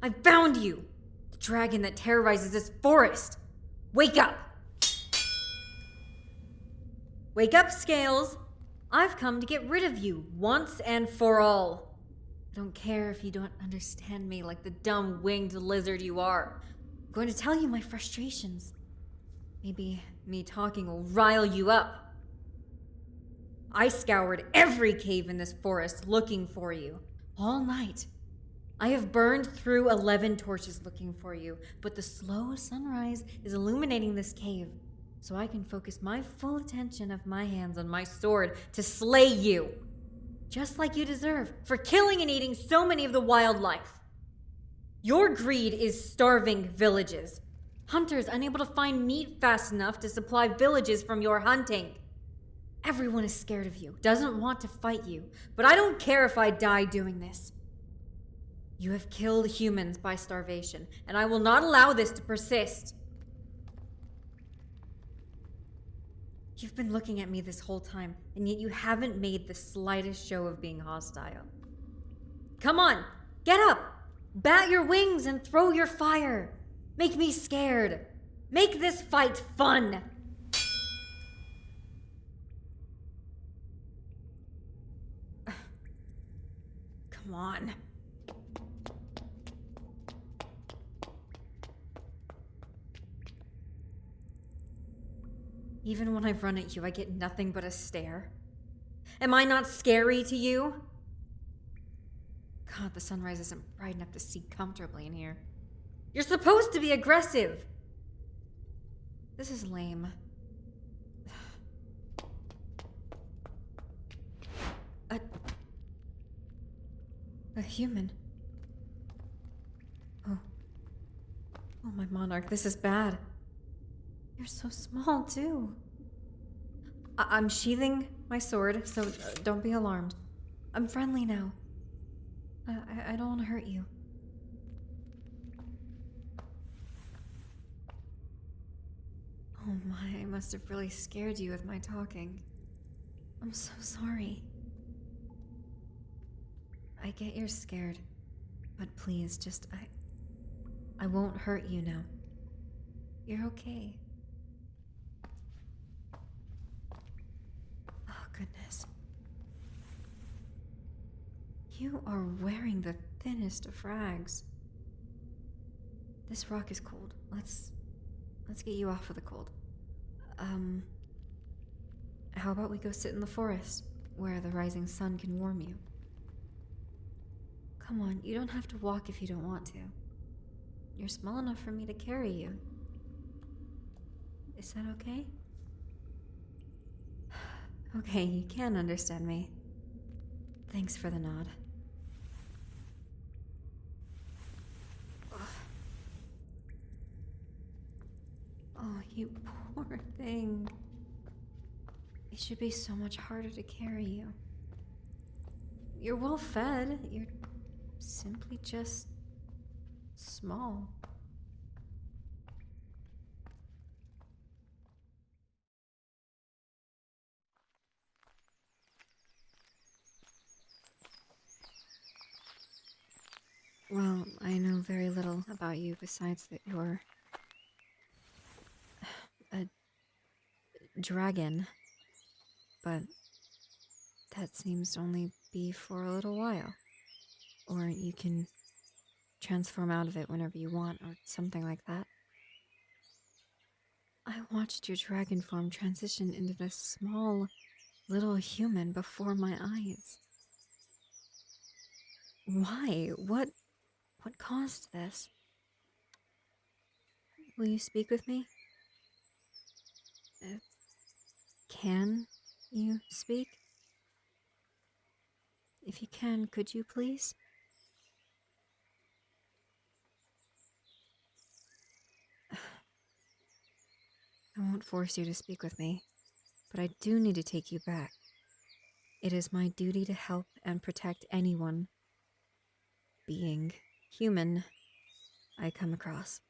I found you! The dragon that terrorizes this forest! Wake up! Wake up, Scales! I've come to get rid of you, once and for all. I don't care if you don't understand me like the dumb winged lizard you are. I'm going to tell you my frustrations. Maybe me talking will rile you up. I scoured every cave in this forest looking for you, all night. I have burned through 11 torches looking for you, but the slow sunrise is illuminating this cave, so I can focus my full attention of my hands on my sword to slay you. Just like you deserve, for killing and eating so many of the wildlife. Your greed is starving villages. Hunters unable to find meat fast enough to supply villages from your hunting. Everyone is scared of you, doesn't want to fight you, but I don't care if I die doing this. You have killed humans by starvation, and I will not allow this to persist. You've been looking at me this whole time, and yet you haven't made the slightest show of being hostile. Come on, get up! Bat your wings and throw your fire! Make me scared! Make this fight fun! Come on. Even when I run at you, I get nothing but a stare. Am I not scary to you? God, the sunrise isn't bright enough to see comfortably in here. You're supposed to be aggressive! This is lame. A human. Oh, my monarch, this is bad. You're so small, too. I'm sheathing my sword, so don't be alarmed. I'm friendly now. I don't want to hurt you. Oh my, I must have really scared you with my talking. I'm so sorry. I get you're scared, but please, just, I won't hurt you now. You're okay. Oh, goodness. You are wearing the thinnest of rags. This rock is cold. Let's get you off of the cold. How about we go sit in the forest, where the rising sun can warm you? Come on, you don't have to walk if you don't want to. You're small enough for me to carry you. Is that okay? Okay, you can understand me. Thanks for the nod. Oh, you poor thing. It should be so much harder to carry you. You're well fed. You're simply just small. Well, I know very little about you besides that you're a dragon, but that seems to only be for a little while. Or you can transform out of it whenever you want, or something like that. I watched your dragon form transition into this small, little human before my eyes. Why? What caused this? Will you speak with me? Can you speak? If you can, could you please? I won't force you to speak with me, but I do need to take you back. It is my duty to help and protect anyone, being human, I come across.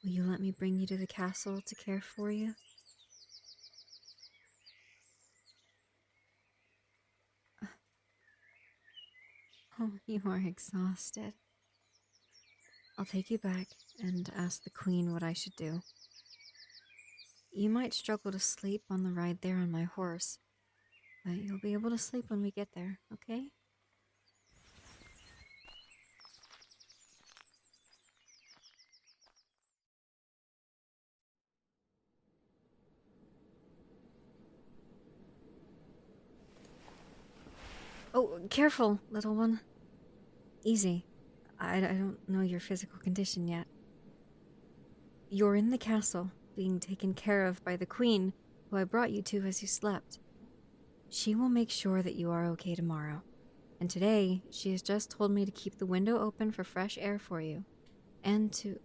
Will you let me bring you to the castle to care for you? Oh, you are exhausted. I'll take you back and ask the Queen what I should do. You might struggle to sleep on the ride there on my horse, but you'll be able to sleep when we get there, okay? Oh, careful, little one. Easy. I don't know your physical condition yet. You're in the castle, being taken care of by the Queen, who I brought you to as you slept. She will make sure that you are okay tomorrow. And today, she has just told me to keep the window open for fresh air for you. And to...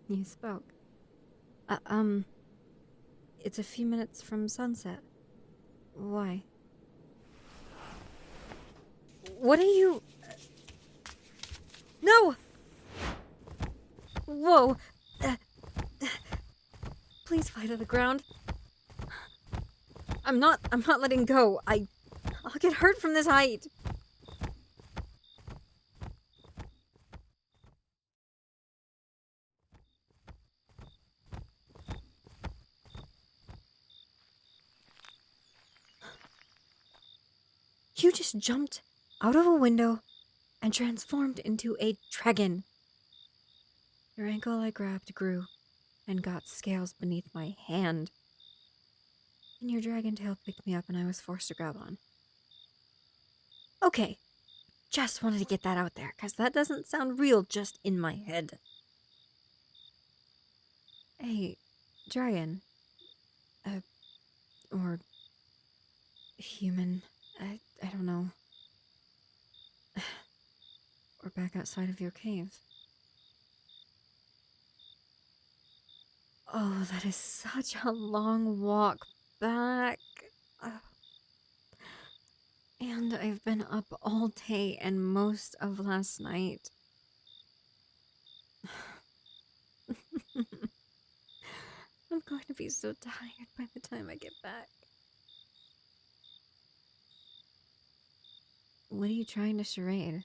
You spoke. It's a few minutes from sunset. Why? What are you... No! Whoa! Please fly to the ground. I'm not letting go. I'll get hurt from this height. You just jumped out of a window and transformed into a dragon. Your ankle I grabbed grew and got scales beneath my hand. And your dragon tail picked me up and I was forced to grab on. Okay, just wanted to get that out there, because that doesn't sound real just in my head. Hey, dragon. Or human. I don't know. We're back outside of your cave. Oh, that is such a long walk back. And I've been up all day and most of last night. I'm going to be so tired by the time I get back. What are you trying to charade?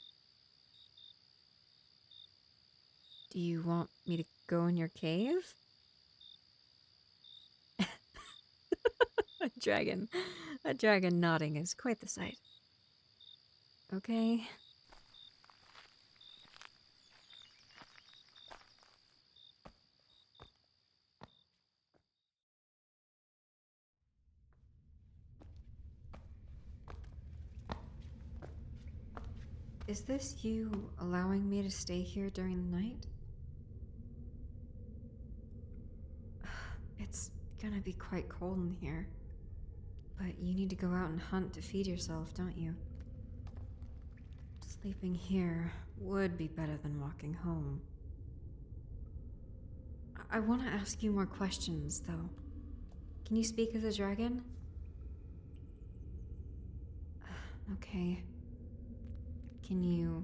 Do you want me to go in your cave? A dragon nodding is quite the sight. Okay. Is this you allowing me to stay here during the night? It's gonna be quite cold in here. But you need to go out and hunt to feed yourself, don't you? Sleeping here would be better than walking home. I want to ask you more questions, though. Can you speak as a dragon? Okay. Can you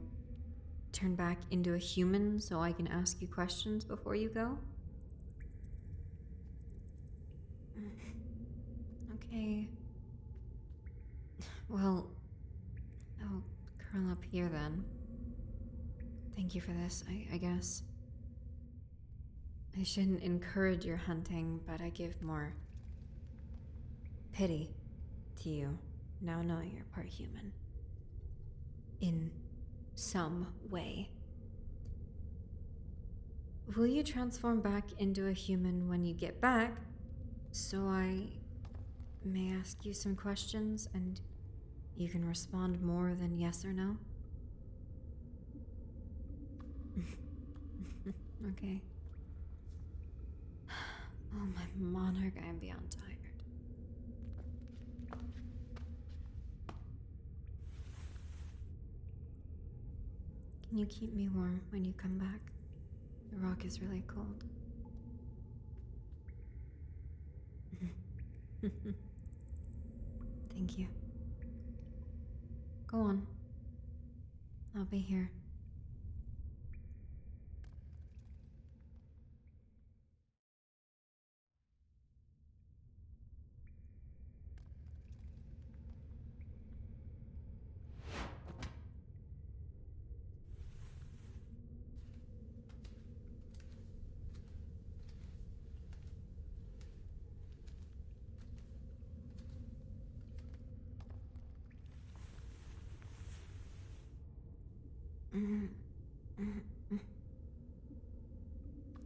turn back into a human so I can ask you questions before you go? Okay. Well, I'll curl up here then. Thank you for this, I guess. I shouldn't encourage your hunting, but I give more pity to you, now knowing you're part human. In some way. Will you transform back into a human when you get back, so I may ask you some questions and you can respond more than yes or no? Okay. Oh, my monarch, I am beyond tired. Can you keep me warm when you come back? The rock is really cold. Thank you. Go on. I'll be here.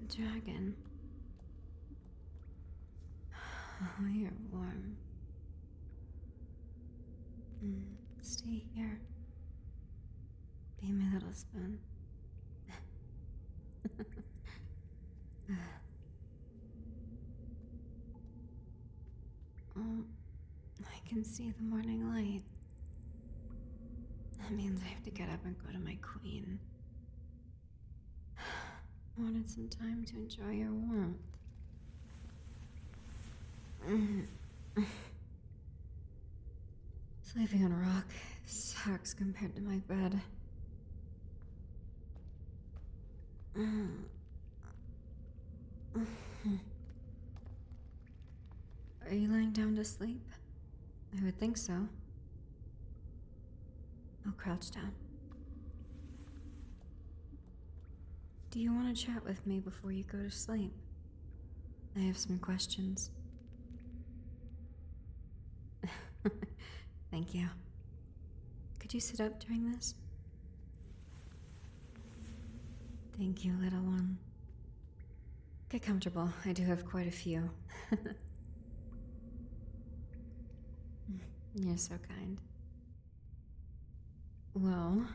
Dragon. Oh, you're warm. Stay here. Be my little spoon. Oh, I can see the morning light. That means I have to get up and go to my queen. I wanted some time to enjoy your warmth. Sleeping on a rock sucks compared to my bed. Are you lying down to sleep? I would think so. I'll crouch down. Do you want to chat with me before you go to sleep? I have some questions. Thank you. Could you sit up during this? Thank you, little one. Get comfortable. I do have quite a few. You're so kind. Well,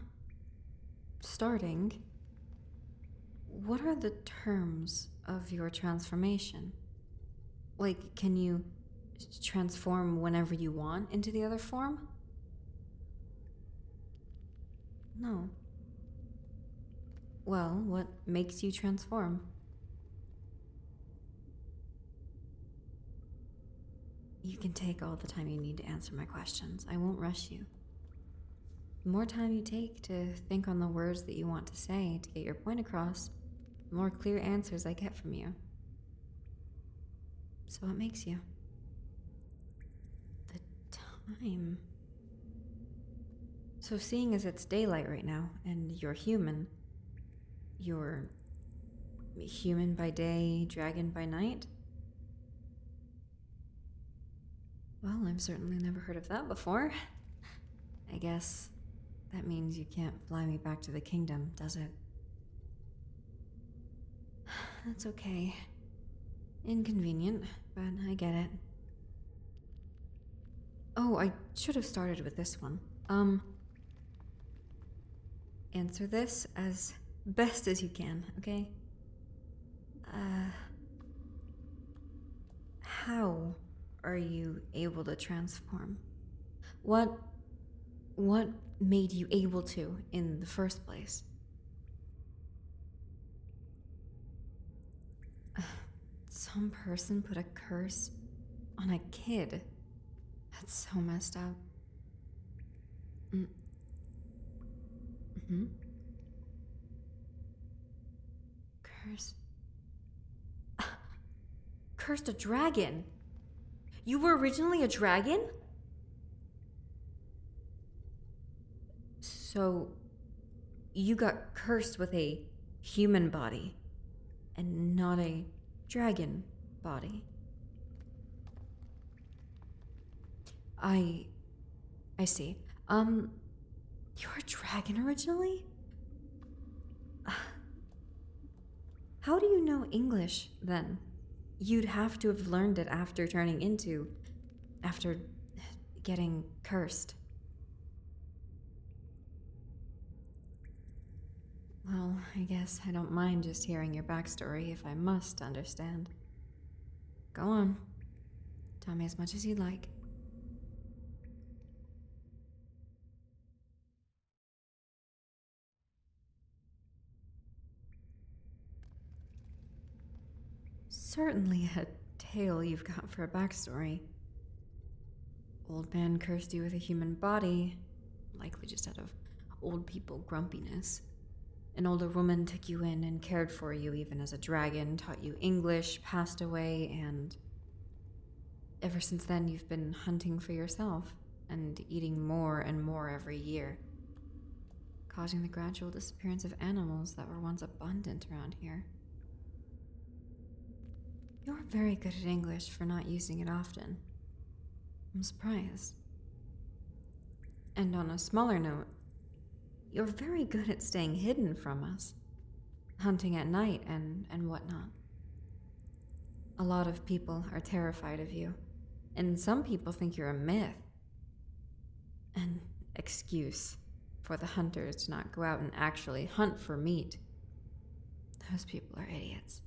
starting, what are the terms of your transformation? Like, can you transform whenever you want into the other form? No. Well, what makes you transform? You can take all the time you need to answer my questions. I won't rush you. The more time you take to think on the words that you want to say to get your point across, the more clear answers I get from you. So what makes you? The time. So seeing as it's daylight right now, and you're human by day, dragon by night? Well, I've certainly never heard of that before. I guess that means you can't fly me back to the kingdom, does it? That's okay. Inconvenient, but I get it. Oh, I should have started with this one. Answer this as best as you can, okay? How are you able to transform? What made you able to in the first place? Some person put a curse on a kid. That's so messed up. Curse. Cursed a dragon? You were originally a dragon? So, you got cursed with a human body and not a dragon body. I see. You're a dragon originally? How do you know English, then? You'd have to have learned it after getting cursed. Well, I guess I don't mind just hearing your backstory if I must understand. Go on. Tell me as much as you'd like. Certainly a tale you've got for a backstory. Old man cursed you with a human body, likely just out of old people grumpiness. An older woman took you in and cared for you even as a dragon, taught you English, passed away, and ever since then you've been hunting for yourself and eating more and more every year, causing the gradual disappearance of animals that were once abundant around here. You're very good at English for not using it often. I'm surprised. And on a smaller note, You're very good at staying hidden from us, hunting at night and whatnot. A lot of people are terrified of you, and some people think you're a myth. An excuse for the hunters to not go out and actually hunt for meat. Those people are idiots.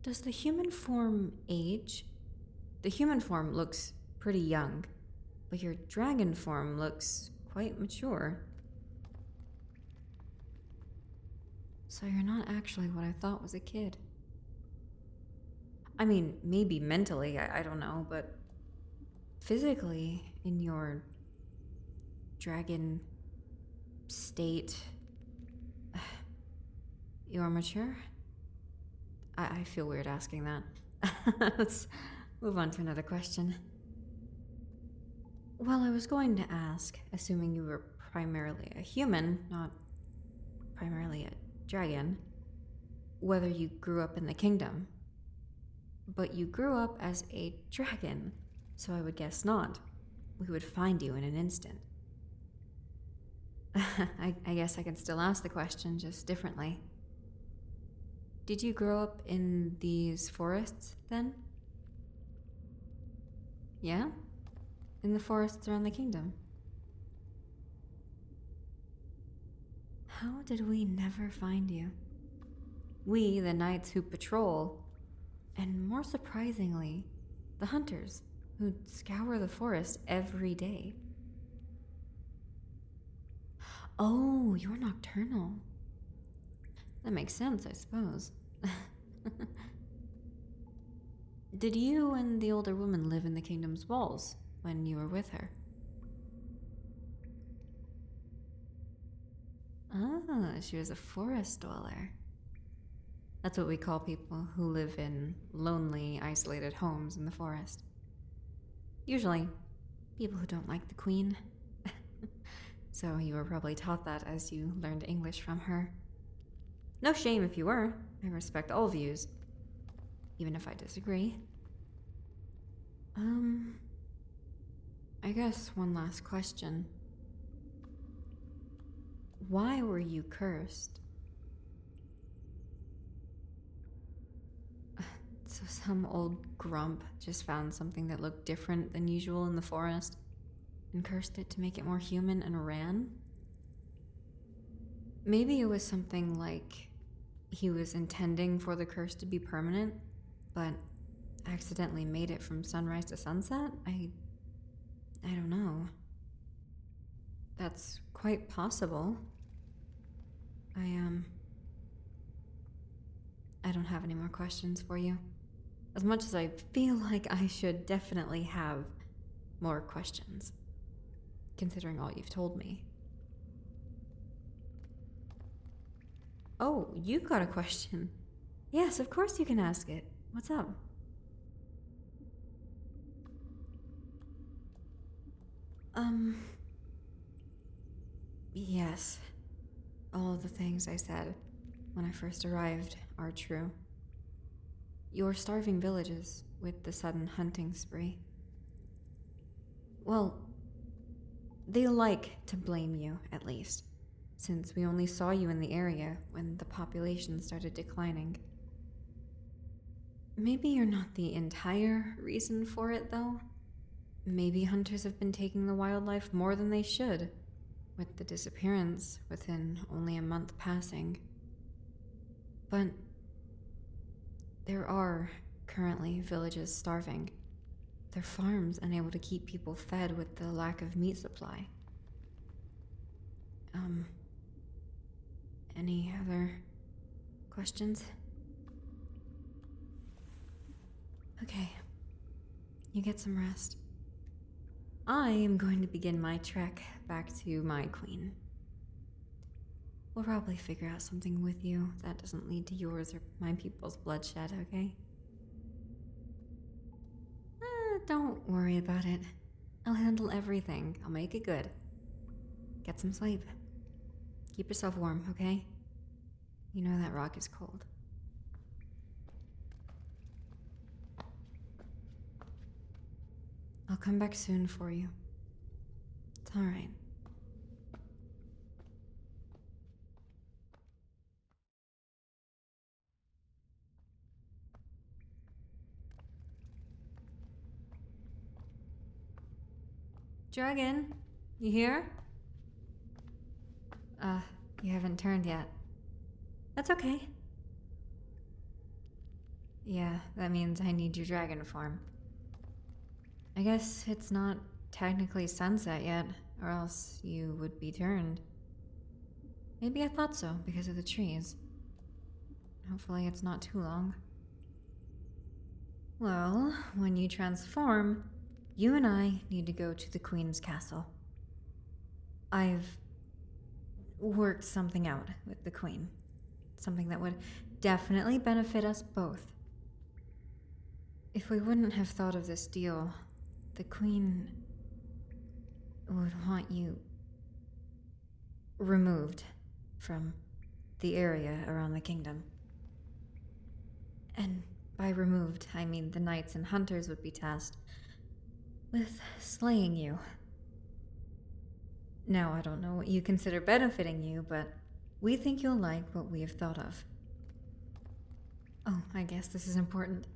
Does the human form age? The human form looks pretty young, but your dragon form looks quite mature. So you're not actually what I thought was a kid. I mean, maybe mentally, I don't know, but physically, in your dragon state, you're mature? I feel weird asking that. Let's move on to another question. Well, I was going to ask, assuming you were primarily a human, not primarily a dragon, whether you grew up in the kingdom. But you grew up as a dragon, so I would guess not. We would find you in an instant. I guess I can still ask the question, just differently. Did you grow up in these forests, then? Yeah? In the forests around the kingdom? How did we never find you? We, the knights who patrol, and more surprisingly, the hunters who scour the forest every day. Oh, you're nocturnal. That makes sense, I suppose. Did you and the older woman live in the kingdom's walls when you were with her? Ah, she was a forest dweller. That's what we call people who live in lonely, isolated homes in the forest. Usually, people who don't like the queen. So you were probably taught that as you learned English from her. No shame if you were. I respect all views, even if I disagree. I guess one last question. Why were you cursed? So some old grump just found something that looked different than usual in the forest and cursed it to make it more human and ran? Maybe it was something like he was intending for the curse to be permanent, but accidentally made it from sunrise to sunset? I don't know. That's quite possible. I don't have any more questions for you. As much as I feel like I should definitely have more questions, considering all you've told me. Oh, you've got a question. Yes, of course you can ask it. What's up? Yes. All of the things I said when I first arrived are true. Your starving villages with the sudden hunting spree. Well, they like to blame you, at least, since we only saw you in the area when the population started declining. Maybe you're not the entire reason for it, though. Maybe hunters have been taking the wildlife more than they should, with the disappearance within only a month passing. But there are currently villages starving. Their farms unable to keep people fed with the lack of meat supply. Any other questions? Okay, you get some rest. I am going to begin my trek back to my queen. We'll probably figure out something with you that doesn't lead to yours or my people's bloodshed, okay? Don't worry about it. I'll handle everything. I'll make it good. Get some sleep. Keep yourself warm, okay? You know that rock is cold. I'll come back soon for you. It's all right. Dragon, you here? You haven't turned yet. That's okay. Yeah, that means I need your dragon form. I guess it's not technically sunset yet, or else you would be turned. Maybe I thought so because of the trees. Hopefully it's not too long. Well, when you transform, you and I need to go to the Queen's castle. I've worked something out with the Queen. Something that would definitely benefit us both. If we wouldn't have thought of this deal, the Queen would want you removed from the area around the kingdom. And by removed, I mean the knights and hunters would be tasked with slaying you. Now, I don't know what you consider benefiting you, but we think you'll like what we have thought of. Oh, I guess this is important.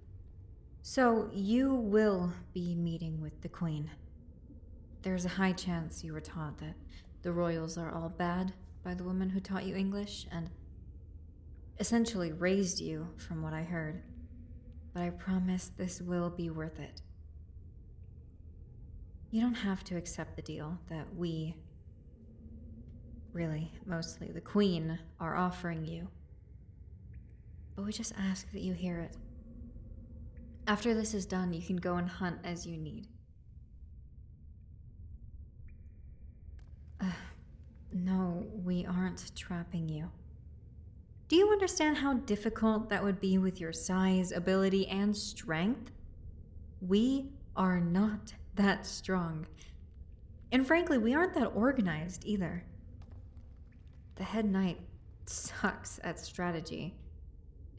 So, you will be meeting with the Queen. There's a high chance you were taught that the royals are all bad by the woman who taught you English and essentially raised you, from what I heard. But I promise this will be worth it. You don't have to accept the deal that we, really, mostly the Queen, are offering you. But we just ask that you hear it. After this is done, you can go and hunt as you need. No, we aren't trapping you. Do you understand how difficult that would be with your size, ability, and strength? We are not that strong. And frankly, we aren't that organized either. The head knight sucks at strategy,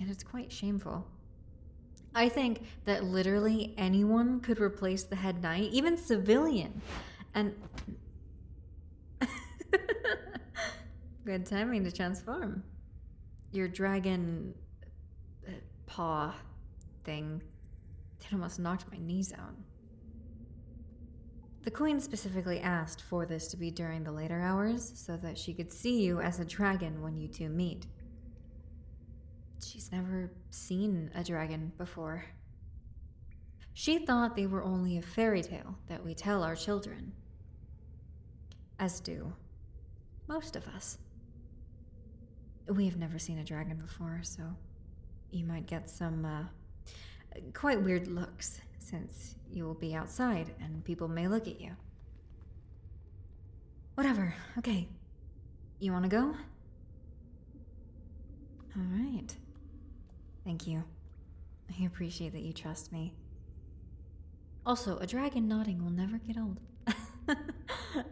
and it's quite shameful. I think that literally anyone could replace the head knight, even civilian, and... Good timing to transform. Your dragon paw thing, it almost knocked my knees out. The Queen specifically asked for this to be during the later hours so that she could see you as a dragon when you two meet. She's never seen a dragon before. She thought they were only a fairy tale that we tell our children. As do most of us. We have never seen a dragon before, so you might get some quite weird looks, since you will be outside and people may look at you. Whatever, okay. You wanna go? Alright. Thank you. I appreciate that you trust me. Also, a dragon nodding will never get old.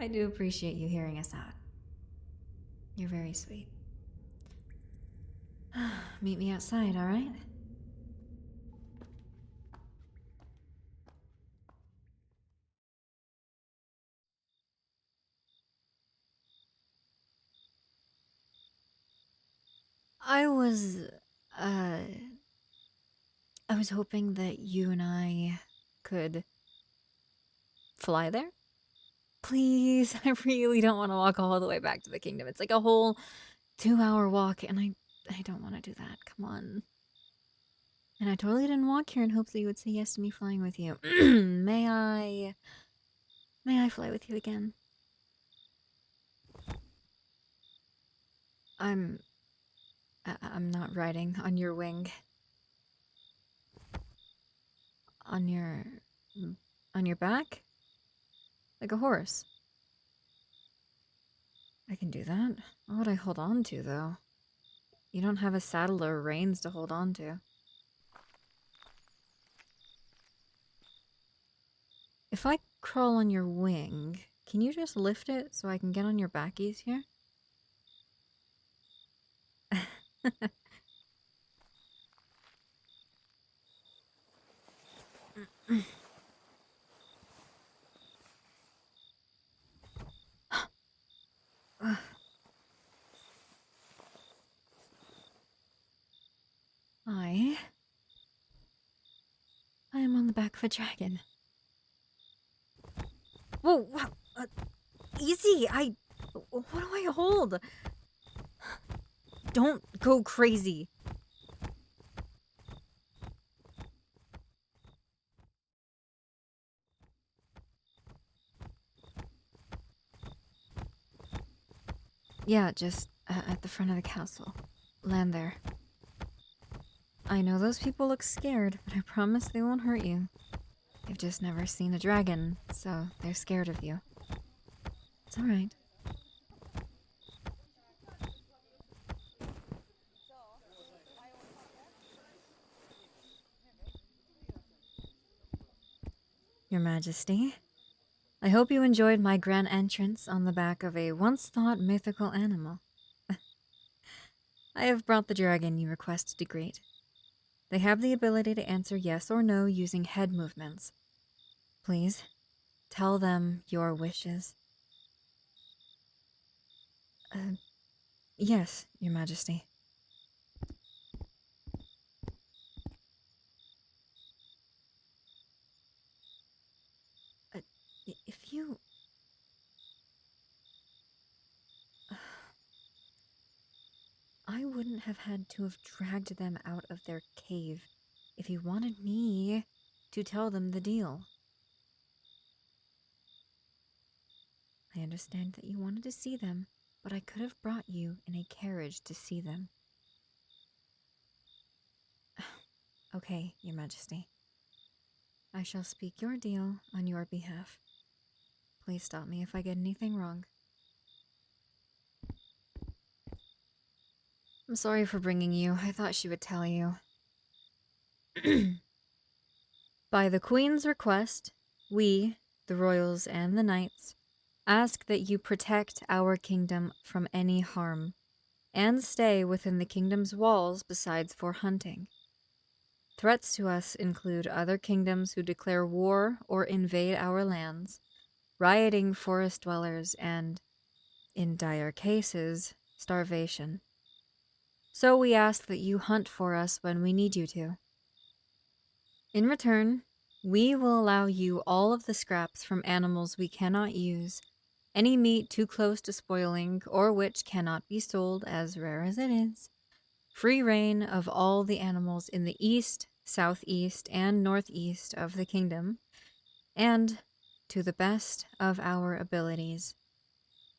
I do appreciate you hearing us out. You're very sweet. Meet me outside, alright? I was hoping that you and I could fly there. Please, I really don't want to walk all the way back to the kingdom. It's like a whole 2-hour walk, and I don't want to do that. Come on. And I totally didn't walk here in hopes that you would say yes to me flying with you. May I fly with you again? I'm not riding on your wing. On your back? Like a horse. I can do that. What would I hold on to, though? You don't have a saddle or reins to hold on to. If I crawl on your wing, can you just lift it so I can get on your backies here? I am on the back of a dragon. Whoa, wow. Easy, what do I hold? Don't go crazy. Yeah, just at the front of the castle. Land there. I know those people look scared, but I promise they won't hurt you. They've just never seen a dragon, so they're scared of you. It's alright. Your Majesty, I hope you enjoyed my grand entrance on the back of a once-thought mythical animal. I have brought the dragon you requested to greet. They have the ability to answer yes or no using head movements. Please, tell them your wishes. Yes, Your Majesty. If you... I wouldn't have had to have dragged them out of their cave if you wanted me to tell them the deal. I understand that you wanted to see them, but I could have brought you in a carriage to see them. Okay, Your Majesty. I shall speak your deal on your behalf. Please stop me if I get anything wrong. I'm sorry for bringing you. I thought she would tell you. By the Queen's request, we, the royals and the knights, ask that you protect our kingdom from any harm, and stay within the kingdom's walls besides for hunting. Threats to us include other kingdoms who declare war or invade our lands, rioting forest dwellers, and, in dire cases, starvation. So we ask that you hunt for us when we need you to. In return, we will allow you all of the scraps from animals we cannot use, any meat too close to spoiling or which cannot be sold, as rare as it is, free reign of all the animals in the east, southeast, and northeast of the kingdom, and, to the best of our abilities,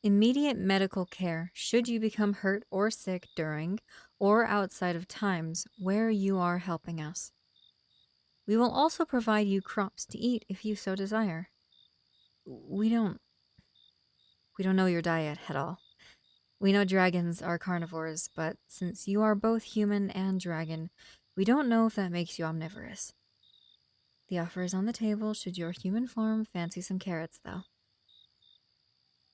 immediate medical care should you become hurt or sick during or outside of times where you are helping us. We will also provide you crops to eat if you so desire. We don't know your diet at all. We know dragons are carnivores, but since you are both human and dragon, we don't know if that makes you omnivorous. The offer is on the table should your human form fancy some carrots, though.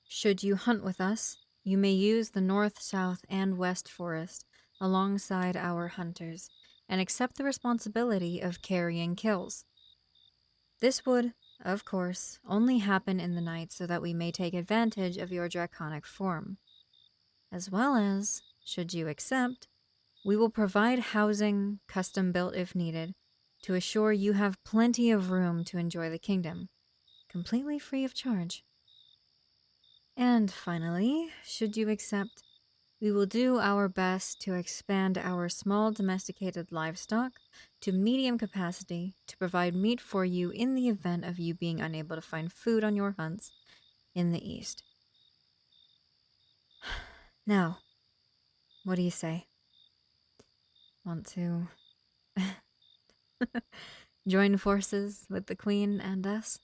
Should you hunt with us, you may use the north, south, and west forest alongside our hunters, and accept the responsibility of carrying kills. This would, of course, only happen in the night so that we may take advantage of your draconic form. As well as, should you accept, we will provide housing, custom built if needed, to assure you have plenty of room to enjoy the kingdom, completely free of charge. And finally, should you accept, we will do our best to expand our small domesticated livestock to medium capacity to provide meat for you in the event of you being unable to find food on your hunts in the east. Now, what do you say? Want to join forces with the Queen and us?